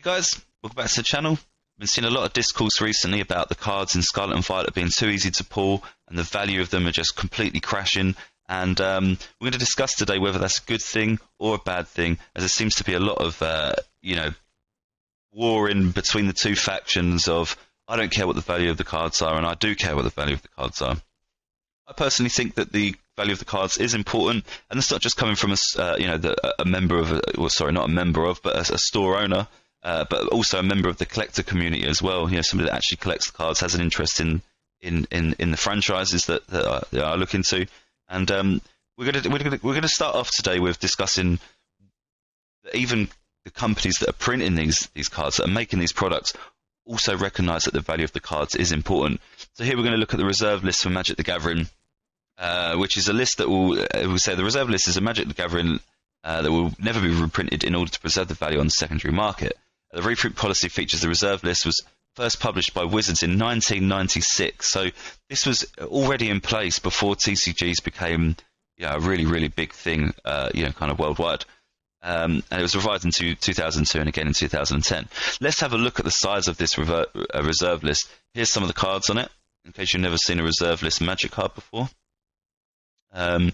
Guys, welcome back to the channel. I've been seeing a lot of discourse recently about the cards in Scarlet and Violet being too easy to pull and the value of them are just completely crashing. And we're going to discuss today whether that's a good thing or a bad thing, as there seems to be a lot of, war in between the two factions of I don't care what the value of the cards are and I do care what the value of the cards are. I personally think that the value of the cards is important, and it's not just coming from a member of, not a member of, but a store owner, but also a member of the collector community as well. You know, somebody that actually collects the cards, has an interest in the franchises that I look into, and we're gonna start off today with discussing that even the companies that are printing these cards, that are making these products, also recognise that the value of the cards is important. So here we're going to look at the reserve list for Magic the Gathering, which is a list that will say the reserve list is a Magic the Gathering that will never be reprinted in order to preserve the value on the secondary market. The reprint policy features the reserve list was first published by Wizards in 1996, so this was already in place before TCGs became a really, really big thing, kind of worldwide. And it was revised in 2002 and again in 2010. Let's have a look at the size of this reserve list. Here's some of the cards on it, in case you've never seen a reserve list Magic card before. But,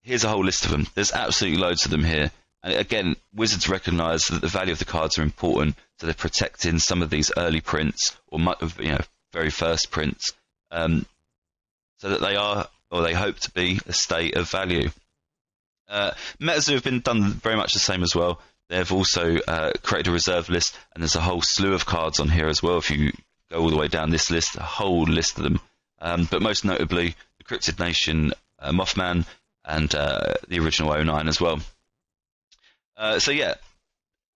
here's a whole list of them. There's absolutely loads of them here. And again, Wizards recognise that the value of the cards are important, so they're protecting some of these early prints, or very first prints, so that they are, or they hope to be, a state of value. Metas have been done very much the same as well. They've also created a reserve list, and there's a whole slew of cards on here as well. If you go all the way down this list, a whole list of them. But most notably, the Cryptid Nation, Mothman, and the original 09 as well. So yeah,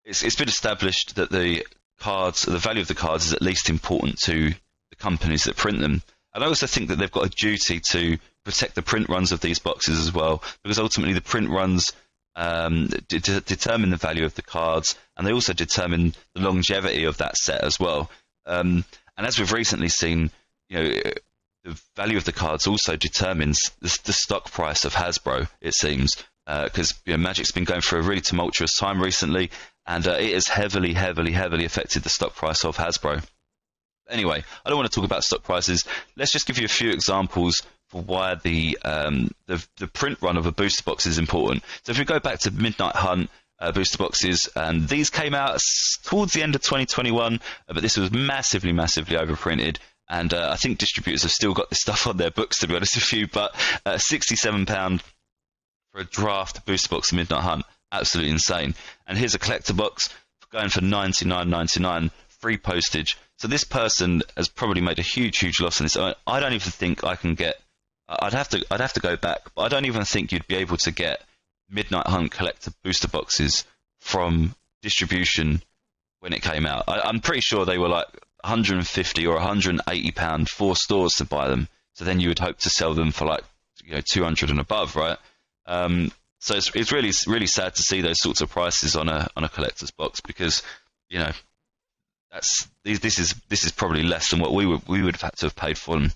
it's been established that the value of the cards is at least important to the companies that print them. And I also think that they've got a duty to protect the print runs of these boxes as well, because ultimately the print runs determine the value of the cards, and they also determine the longevity of that set as well. And as we've recently seen, the value of the cards also determines the stock price of Hasbro, it seems, because Magic's been going through a really tumultuous time recently, and it has heavily affected the stock price of Hasbro. Anyway, I don't want to talk about stock prices. Let's just give you a few examples for why the print run of a booster box is important. So if we go back to Midnight Hunt booster boxes, and these came out towards the end of 2021, but this was massively overprinted, and I think distributors have still got this stuff on their books, to be honest with you, but £67 for a draft booster box of Midnight Hunt, absolutely insane. And here's a collector box going for $99.99, free postage. So this person has probably made a huge loss on this. I don't even think I can get. I'd have to go back, but I don't even think you'd be able to get Midnight Hunt collector booster boxes from distribution when it came out. I'm pretty sure they were like £150 or £180 for stores to buy them. So then you would hope to sell them for like $200 and above, right? So it's really sad to see those sorts of prices on a collector's box, because this is probably less than what we would have had to have paid for them.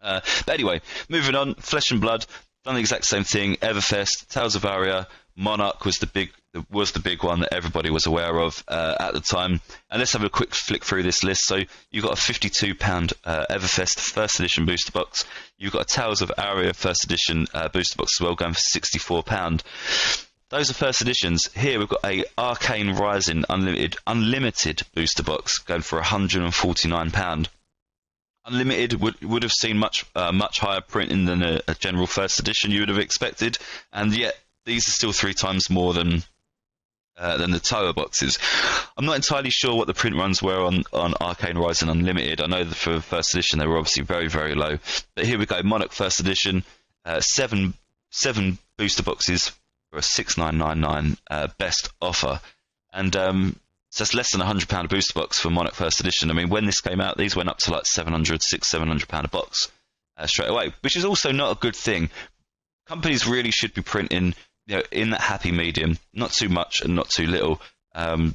But anyway, moving on. Flesh and Blood done the exact same thing. Everfest, Tales of Aria, Monarch was the big one that everybody was aware of at the time. And let's have a quick flick through this list. So you've got a £52 Everfest first edition booster box. You've got a Tales of Aria first edition booster box as well, going for £64. Those are first editions. Here we've got a Arcane Rising unlimited booster box going for £149. Unlimited would have seen much higher printing than a general first edition you would have expected, and yet these are still 3 times more than the Tower boxes. I'm not entirely sure what the print runs were on Arcane Rising Unlimited. I know that for first edition they were obviously very low. But here we go, Monarch first edition, seven booster boxes for a $6,999 best offer, and so that's less than £100 a booster box for Monarch first edition. I mean, when this came out, these went up to like £700 a box straight away, which is also not a good thing. Companies really should be printing, in that happy medium, not too much and not too little, and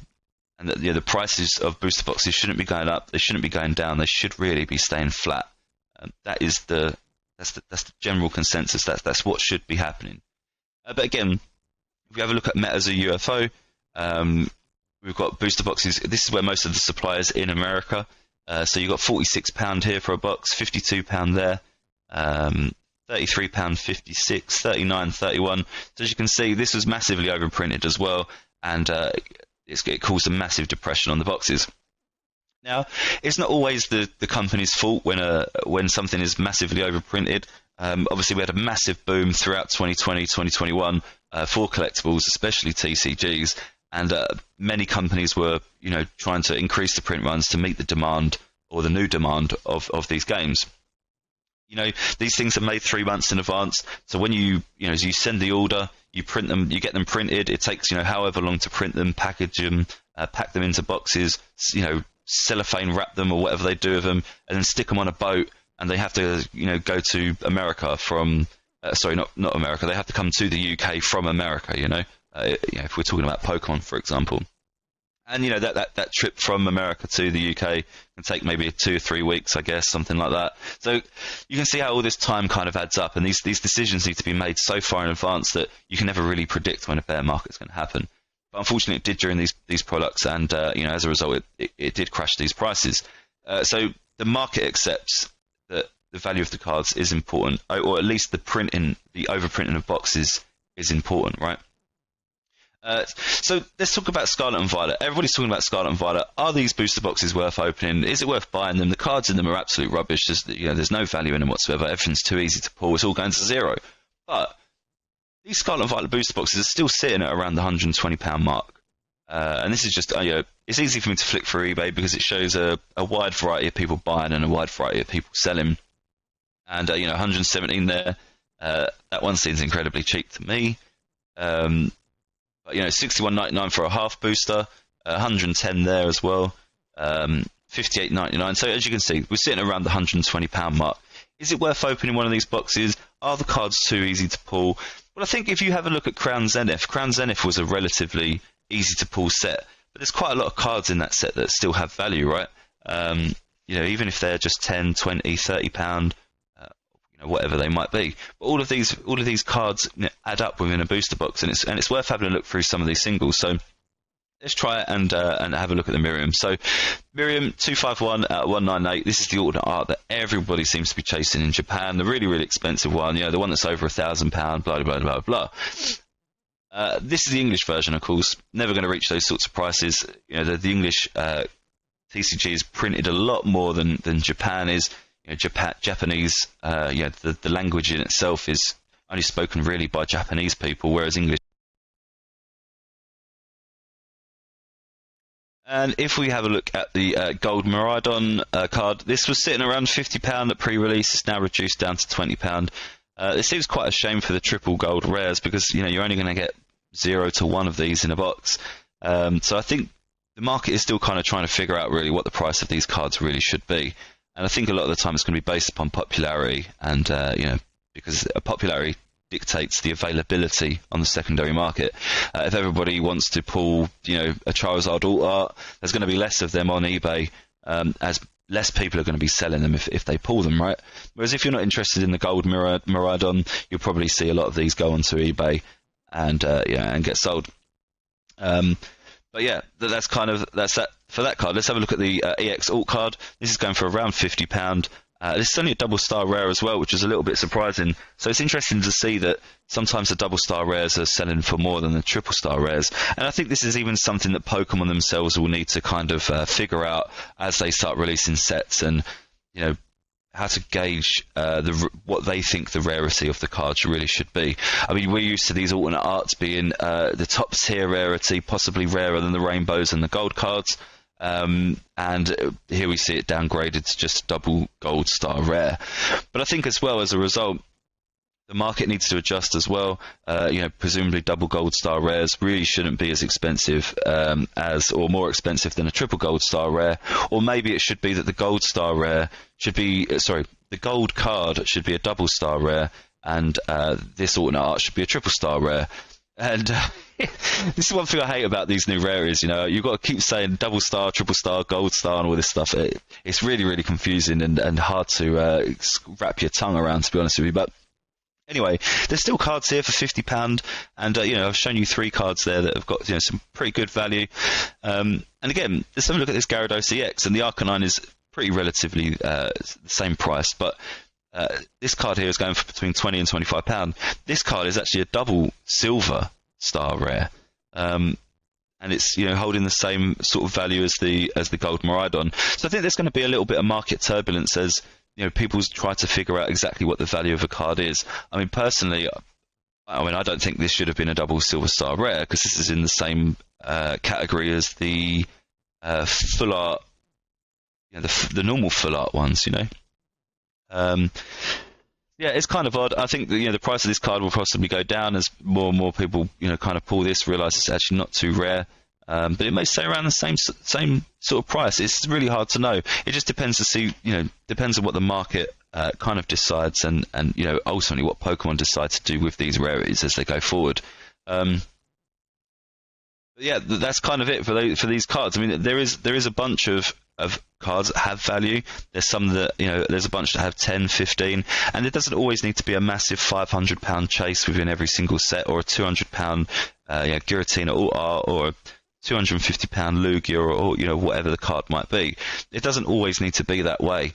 that the prices of booster boxes shouldn't be going up, they shouldn't be going down, they should really be staying flat. That's the general consensus. That's what should be happening. But again, if we have a look at Meta as a UFO, we've got booster boxes. This is where most of the suppliers in America. So you've got £46 here for a box, £52 there, £33.56, £39.31. So as you can see, this was massively overprinted as well, and it caused a massive depression on the boxes. Now, it's not always the company's fault when something is massively overprinted. Obviously, we had a massive boom throughout 2020, 2021 for collectibles, especially TCGs, and many companies were, trying to increase the print runs to meet the demand or the new demand of these games. These things are made 3 months in advance, so when as you send the order, you print them, you get them printed. It takes however long to print them, package them, pack them into boxes, cellophane wrap them or whatever they do with them, and then stick them on a boat, and they have to go to America from not America, they have to come to the UK from America, if we're talking about Pokemon, for example. And that trip from America to the UK can take maybe 2 or 3 weeks, I guess, something like that. So you can see how all this time kind of adds up, and these decisions need to be made so far in advance that you can never really predict when a bear market's going to happen. But unfortunately, it did during these products, and as a result, it did crash these prices. So the market accepts that the value of the cards is important, or at least the overprinting of boxes is important, right? So let's talk about Scarlet and Violet. Everybody's talking about Scarlet and Violet. Are these booster boxes worth opening? Is it worth buying them? The cards in them are absolute rubbish. There's no value in them whatsoever. Everything's too easy to pull. It's all going to zero. But these Scarlet and Violet booster boxes are still sitting at around the £120 mark. And this is just, it's easy for me to flick through eBay because it shows a wide variety of people buying and a wide variety of people selling. And, 117 there. That one seems incredibly cheap to me. But, $61.99 for a half booster, 110 there as well, $58.99. So as you can see, we're sitting around the £120 mark. Is it worth opening one of these boxes? Are the cards too easy to pull? Well, I think if you have a look at Crown Zenith was a relatively easy to pull set, but there's quite a lot of cards in that set that still have value, right? Even if they're just 10, 20, £30, whatever they might be. But all of these cards add up within a booster box, and it's worth having a look through some of these singles. So let's try it and have a look at the Miriam. So Miriam 251 out of 198. This is the alternate art that everybody seems to be chasing in Japan. The really, really expensive one. The one that's over £1,000. Blah blah blah blah. This is the English version, of course. Never going to reach those sorts of prices. The English TCG is printed a lot more than Japan is. Japanese, the language in itself is only spoken really by Japanese people, whereas English. And if we have a look at the Gold Miraidon card, this was sitting around £50 at pre-release. It's now reduced down to £20. It seems quite a shame for the triple gold rares because you're only going to get 0 to 1 of these in a box. So I think the market is still kind of trying to figure out really what the price of these cards really should be. And I think a lot of the time it's going to be based upon popularity, and because popularity dictates the availability on the secondary market. If everybody wants to pull, a Charizard alt art, there's going to be less of them on eBay, as less people are going to be selling them if they pull them, right? Whereas if you're not interested in the Gold Miraidon, you'll probably see a lot of these go onto eBay and get sold. But yeah, that's that for that card. Let's have a look at the EX alt card. This is going for around £50. This is only a double star rare as well, which is a little bit surprising. So it's interesting to see that sometimes the double star rares are selling for more than the triple star rares. And I think this is even something that Pokemon themselves will need to kind of figure out as they start releasing sets, and how to gauge what they think the rarity of the cards really should be. I mean, we're used to these alternate arts being the top tier rarity, possibly rarer than the rainbows and the gold cards. And here we see it downgraded to just double gold star rare. But I think as well, as a result, the market needs to adjust as well. Presumably double gold star rares really shouldn't be as expensive or more expensive than a triple gold star rare. Or maybe it should be that the gold star rare should be, the gold card should be a double star rare, and this alternate art should be a triple star rare. And this is one thing I hate about these new rares. You've got to keep saying double star, triple star, gold star, and all this stuff. It's really, really confusing and hard to wrap your tongue around, to be honest with you. But Anyway, there's still cards here for £50, and I've shown you 3 cards there that have got some pretty good value. And again, let's have a look at this Gyarados EX, and the Arcanine is pretty relatively the same price, but this card here is going for between £20 and £25. This card is actually a double silver star rare, and it's holding the same sort of value as the gold Miraidon. So I think there's going to be a little bit of market turbulence as people try to figure out exactly what the value of a card is. I mean, personally, I don't think this should have been a double silver star rare, because this is in the same category as the full art, the normal full art ones. Yeah, it's kind of odd. I think that, the price of this card will possibly go down as more and more people, kind of pull this, realise it's actually not too rare. But it may stay around the same sort of price. It's really hard to know. It just depends depends on what the market kind of decides, and ultimately what Pokemon decide to do with these rarities as they go forward. But yeah, that's kind of it for these cards. I mean, there is a bunch of cards that have value. There's some that there's a bunch that have 10, 15, and it doesn't always need to be a massive £500 chase within every single set, or a £200 Giratina Alt-Art, or a £250 Lugia, or whatever the card might be. It doesn't always need to be that way.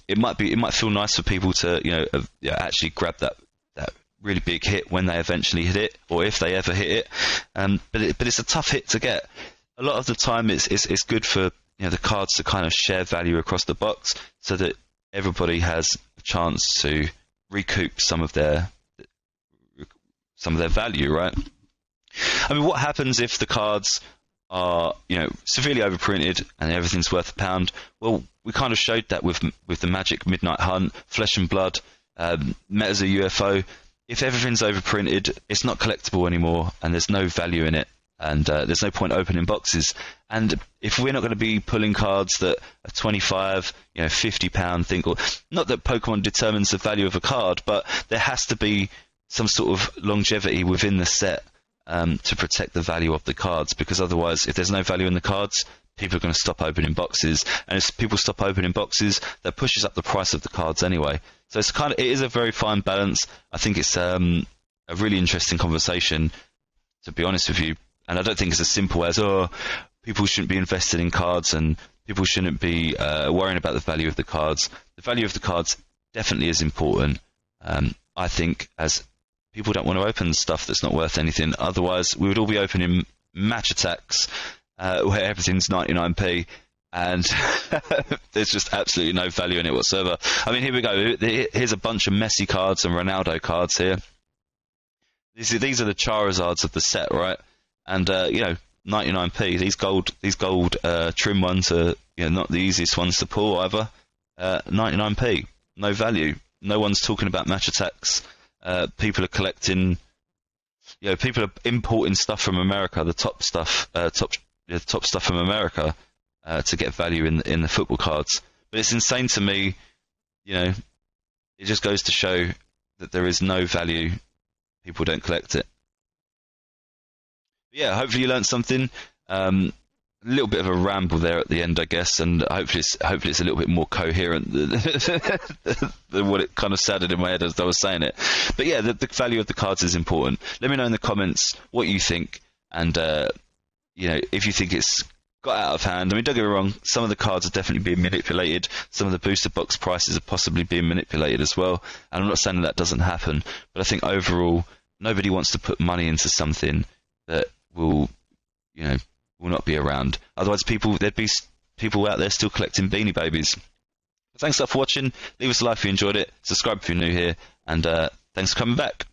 It might feel nice for people to actually grab that really big hit when they eventually hit it, or if they ever hit it. But it's a tough hit to get. A lot of the time, it's good for the cards to kind of share value across the box, so that everybody has a chance to recoup some of their value, right? I mean, what happens if the cards are severely overprinted and everything's worth £1? Well, we kind of showed that with the Magic Midnight Hunt, Flesh and Blood, Meta's a UFO. If everything's overprinted, it's not collectible anymore, and there's no value in it, and there's no point opening boxes. And if we're not going to be pulling cards that are £25, £50 thing, or not that Pokemon determines the value of a card, but there has to be some sort of longevity within the set to protect the value of the cards, because otherwise, if there's no value in the cards, people are going to stop opening boxes, and if people stop opening boxes, that pushes up the price of the cards anyway. So it is a very fine balance. I think it's a really interesting conversation, to be honest with you, and I don't think it's as simple as people shouldn't be invested in cards and people shouldn't be worrying about the value of the cards. The value of the cards definitely is important. I think, as people don't want to open stuff that's not worth anything. Otherwise, we would all be opening match attacks where everything's 99p, and there's just absolutely no value in it whatsoever. I mean, here we go. Here's a bunch of Messi cards and Ronaldo cards here. These are the Charizards of the set, right? And 99p. These gold trim ones are not the easiest ones to pull either. 99p, no value. No one's talking about match attacks. People are collecting. People are importing stuff from America, the top stuff from America, to get value in the football cards. But it's insane to me. It just goes to show that there is no value. People don't collect it. But yeah, hopefully you learned something. A little bit of a ramble there at the end, I guess, and hopefully it's a little bit more coherent than what it kind of sounded in my head as I was saying it. But yeah, the value of the cards is important. Let me know in the comments what you think, and if you think it's got out of hand. I mean, don't get me wrong, some of the cards are definitely being manipulated. Some of the booster box prices are possibly being manipulated as well, and I'm not saying that doesn't happen, but I think overall nobody wants to put money into something that will not be around. Otherwise, there'd be people out there still collecting Beanie Babies. But thanks a lot for watching. Leave us a like if you enjoyed it. Subscribe if you're new here, and thanks for coming back.